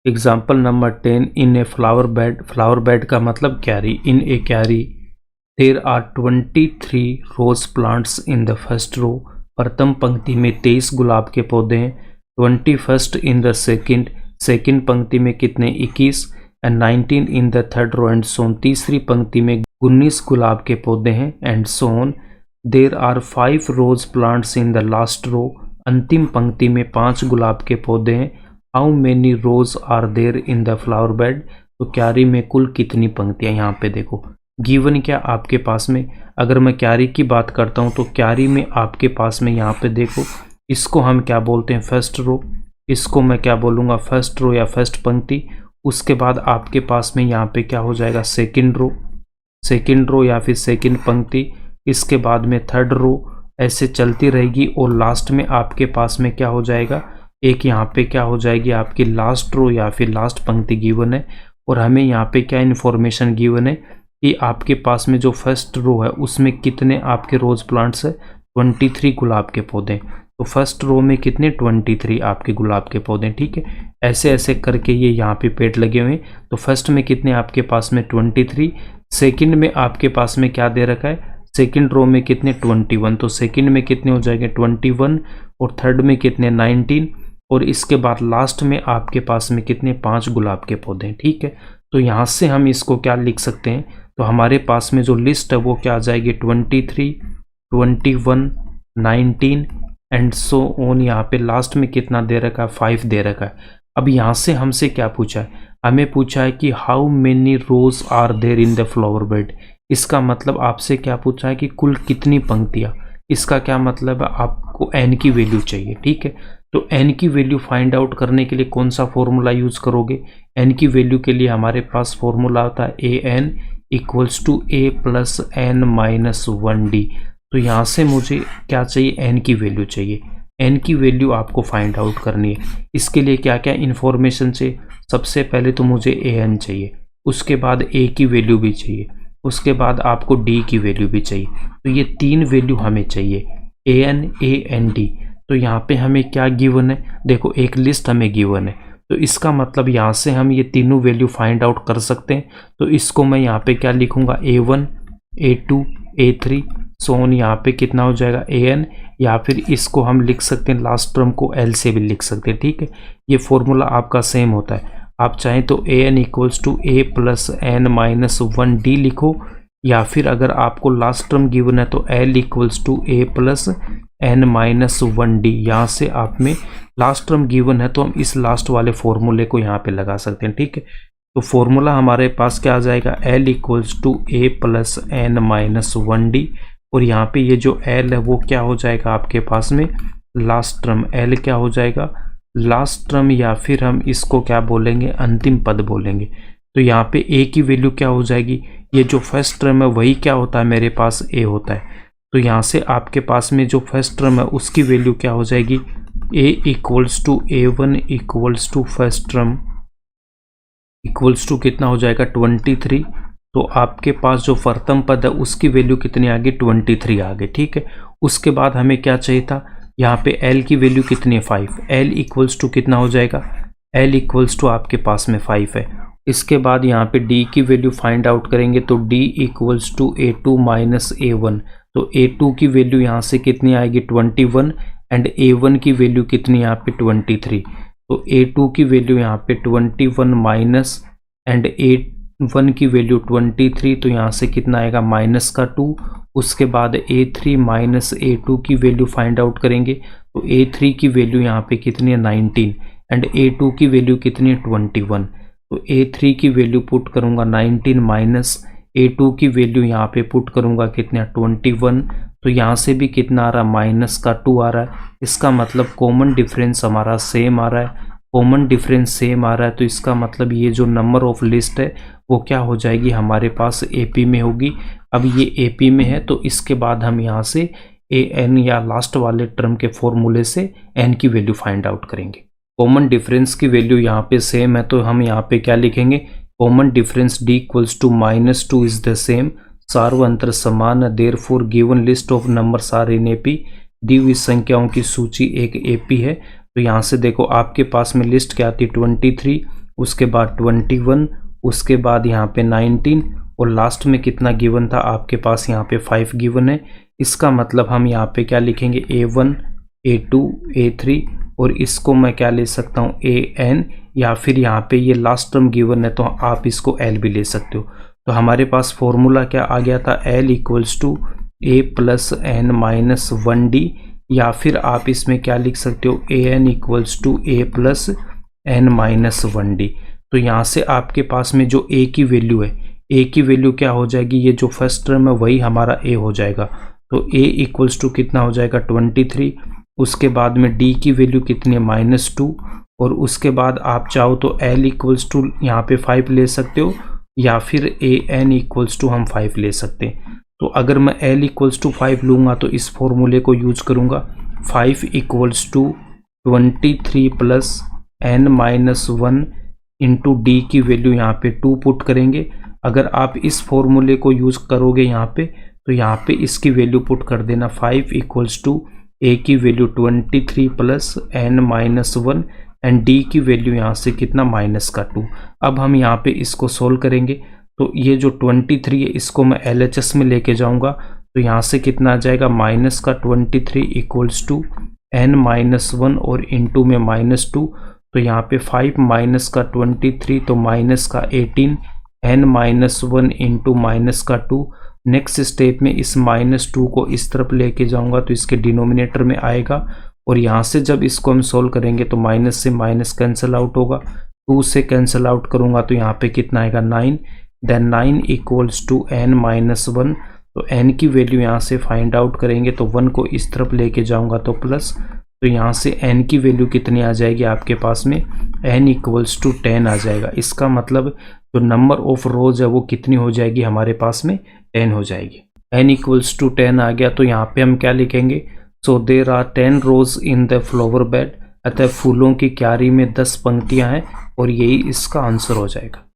Example number 10 in a flower bed. Flower bed का मतलब क्यारी। इन ए क्यारी there are 23 rose plants in the first row. प्रथम पंक्ति में 23 गुलाब के पौधे हैं। 21 इन द सेकेंड पंक्ति में कितने 21 and 19 in the third row and so on. तीसरी पंक्ति में 19 गुलाब के पौधे हैं and so on. There are 5 rose plants in the last row. अंतिम पंक्ति में 5 गुलाब के पौधे हैं। How many rose are there in the flower bed. तो क्यारी में कुल कितनी पंक्तियां। यहाँ पे देखो गिवन क्या आपके पास में, अगर मैं क्यारी की बात करता हूँ तो क्यारी में आपके पास में यहाँ पे देखो, इसको हम क्या बोलते हैं फर्स्ट रो, इसको मैं क्या बोलूँगा फर्स्ट रो या फर्स्ट पंक्ति। उसके बाद आपके पास में यहाँ पे क्या हो जाएगा सेकंड रो या फिर सेकंड पंक्ति। इसके बाद में थर्ड रो, ऐसे चलती रहेगी और लास्ट में आपके पास में क्या हो जाएगा एक यहाँ पे क्या हो जाएगी आपकी लास्ट रो या फिर लास्ट पंक्ति गिवन है। और हमें यहाँ पे क्या इन्फॉर्मेशन गिवन है कि आपके पास में जो फर्स्ट रो है उसमें कितने आपके रोज प्लांट्स है 23 गुलाब के पौधे। तो फर्स्ट रो में कितने 23 आपके गुलाब के पौधे। ठीक है, ऐसे ऐसे करके ये यहाँ पे पेड़ लगे हुए हैं। तो फर्स्ट में कितने आपके पास में 23, सेकंड में आपके पास में क्या दे रखा है सेकंड रो में कितने 21, तो सेकंड में कितने हो जाएंगे 21 और थर्ड में कितने 19 और इसके बाद लास्ट में आपके पास में कितने 5 गुलाब के पौधे। ठीक है, तो यहाँ से हम इसको क्या लिख सकते हैं, तो हमारे पास में जो लिस्ट है वो क्या आ जाएगी 23, 21, 19 एंड सो ऑन। यहाँ पे लास्ट में कितना दे रखा है 5 दे रखा है। अब यहाँ से हमसे क्या पूछा है, हमें पूछा है कि how many rose are there in the flower bed. इसका मतलब आपसे क्या पूछा है कि कुल कितनी पंक्तियाँ। इसका क्या मतलब है आपको n की वैल्यू चाहिए। ठीक है, तो n की वैल्यू फाइंड आउट करने के लिए कौन सा फॉर्मूला यूज करोगे। n की वैल्यू के लिए हमारे पास फॉर्मूला होता है an equals to a plus n minus 1d। तो यहाँ से मुझे क्या चाहिए n की वैल्यू चाहिए। n की वैल्यू आपको फाइंड आउट करनी है। इसके लिए क्या क्या इन्फॉर्मेशन चाहिए, सबसे पहले तो मुझे an चाहिए, उसके बाद a की वैल्यू भी चाहिए, उसके बाद आपको d की वैल्यू भी चाहिए। तो ये 3 वैल्यू हमें चाहिए an a and d। तो यहाँ पे हमें क्या गिवन है, देखो एक लिस्ट हमें गिवन है, तो इसका मतलब यहाँ से हम ये तीनों वैल्यू फाइंड आउट कर सकते हैं। तो इसको मैं यहाँ पे क्या लिखूंगा a1 a2 a3 सोन। यहाँ पे कितना हो जाएगा an, या फिर इसको हम लिख सकते हैं लास्ट टर्म को l से भी लिख सकते हैं। ठीक है, ये फॉर्मूला आपका सेम होता है। आप चाहें तो an equals to a plus n minus 1d लिखो, या फिर अगर आपको लास्ट टर्म गिवन है तो l equals to a plus n minus 1d। यहाँ से आप में लास्ट टर्म गिवन है तो हम इस लास्ट वाले फॉर्मूले को यहाँ पे लगा सकते हैं। ठीक है, तो फॉर्मूला हमारे पास क्या आ जाएगा l equals to a plus n minus 1d। और यहाँ पे ये जो l है वो क्या हो जाएगा आपके पास में लास्ट टर्म, l क्या हो जाएगा लास्ट टर्म, या फिर हम इसको क्या बोलेंगे अंतिम पद बोलेंगे। तो यहाँ पे a की वैल्यू क्या हो जाएगी, ये जो फर्स्ट टर्म है वही क्या होता है मेरे पास a होता है। तो यहाँ से आपके पास में जो फर्स्ट टर्म है उसकी वैल्यू क्या हो जाएगी a equals to a1 equals to first term equals to कितना हो जाएगा 23। तो आपके पास जो प्रथम पद है उसकी वैल्यू कितनी आ गई 23 आ गई। ठीक है, उसके बाद हमें क्या चाहिए था, यहाँ पे l की वैल्यू कितनी है 5, l इक्वल्स टू कितना हो जाएगा l इक्वल्स टू आपके पास में 5 है। इसके बाद यहाँ पे d की वैल्यू फाइंड आउट करेंगे तो d equals to a2 minus a1। तो a2 की वैल्यू यहाँ से कितनी आएगी 21 एंड a1 की वैल्यू कितनी यहाँ पे 23। तो a2 की वैल्यू यहाँ पे 21 माइनस एंड a1 की वैल्यू 23, तो यहाँ से कितना आएगा माइनस का 2। उसके बाद a3 माइनस a2 की वैल्यू फाइंड आउट करेंगे तो a3 की वैल्यू यहाँ पे कितनी है 19 एंड a2 की वैल्यू कितनी है 21। तो a3 की वैल्यू पुट करूँगा 19 माइनस a2 की वैल्यू यहाँ पे पुट करूँगा कितना 21। तो यहाँ से भी कितना आ रहा है माइनस का 2 आ रहा है। इसका मतलब कॉमन डिफरेंस हमारा सेम आ रहा है, कॉमन डिफरेंस सेम आ रहा है। तो इसका मतलब ये जो नंबर ऑफ लिस्ट है वो क्या हो जाएगी हमारे पास AP में होगी। अब ये AP में है तो इसके बाद हम यहाँ से an या लास्ट वाले टर्म के फॉर्मूले से n की वैल्यू फाइंड आउट करेंगे। कॉमन डिफरेंस की वैल्यू यहाँ पे सेम है तो हम यहाँ पे क्या लिखेंगे common difference d equals to -2 is the same. सार्वअंतर समान है, therefore given list of numbers are in AP। दी हुई संख्याओं की सूची एक AP है। तो यहाँ से देखो आपके पास में लिस्ट क्या आती है 23 उसके बाद 21, उसके बाद यहाँ पे 19 और लास्ट में कितना गिवन था आपके पास, यहाँ पे 5 गिवन है। इसका मतलब हम यहाँ पे क्या लिखेंगे, A1, A2, A3 और इसको मैं क्या ले सकता हूँ AN, या फिर यहाँ पे ये लास्ट टर्म गिवन है तो आप इसको L भी ले सकते हो। तो हमारे पास फॉर्मूला क्या आ गया था, L equals to A plus N minus 1D, या फिर आप इसमें क्या लिख सकते हो AN equals to A plus N minus 1D। तो यहाँ से आपके पास में जो A की वैल्यू है, A की वैल्यू क्या हो जाएगी, ये जो फर्स्ट टर्म है वही हमारा A हो जाएगा। तो A इक्वल्स टू कितना हो जाएगा 23, उसके बाद में D की वैल्यू कितनी है -2, और उसके बाद आप चाहो तो L इक्वल्स टू यहाँ पे 5 ले सकते हो, या फिर AN इक्वल्स टू हम 5 ले सकते हैं। तो अगर मैं L इक्वल्स टू 5 लूँगा तो इस फॉर्मूले को यूज करूँगा, 5 equals to 23 plus N minus 1 into D की वैल्यू यहाँ पे 2 पुट करेंगे। अगर आप इस फॉर्मूले को यूज करोगे यहाँ पे, तो यहाँ पे इसकी वैल्यू पुट कर देना, 5 इक्वल्स टू A की value 23 plus N minus 1 and D की वैल्यू यहाँ से कितना -2। अब हम यहाँ पे इसको सोल्व करेंगे, तो ये जो 23 है इसको मैं LHS में लेके जाऊँगा, तो यहाँ से कितना आ जाएगा -23 इक्वल्स टू N माइनस 1 और इंटू में -2, तो यहाँ पे 5 -23 तो -18, N minus 1 into -2। Next step में इस -2 को इस तरफ लेके जाऊंगा तो इसके डिनोमिनेटर में आएगा, और यहाँ से जब इसको हम सोल्व करेंगे तो माइनस से माइनस कैंसिल आउट होगा, 2 से कैंसिल आउट करूँगा तो यहाँ पे कितना आएगा 9, then 9 equals to N minus 1, तो N की वैल्यू यहाँ से फाइंड आउट करेंगे तो 1 को इस तरफ लेके जाऊँगा तो प्लस, तो यहाँ से N की वैल्यू कितनी आ जाएगी आपके पास में, N इक्वल्स टू 10 आ जाएगा। इसका मतलब जो नंबर ऑफ रोज है वो कितनी हो जाएगी हमारे पास में, 10 हो जाएगी। N इक्वल्स टू 10 आ गया तो यहाँ पे हम क्या लिखेंगे, so there are 10 rose in the flower bed, अतः फूलों की क्यारी में 10 पंक्तियाँ हैं, और यही इसका आंसर हो जाएगा।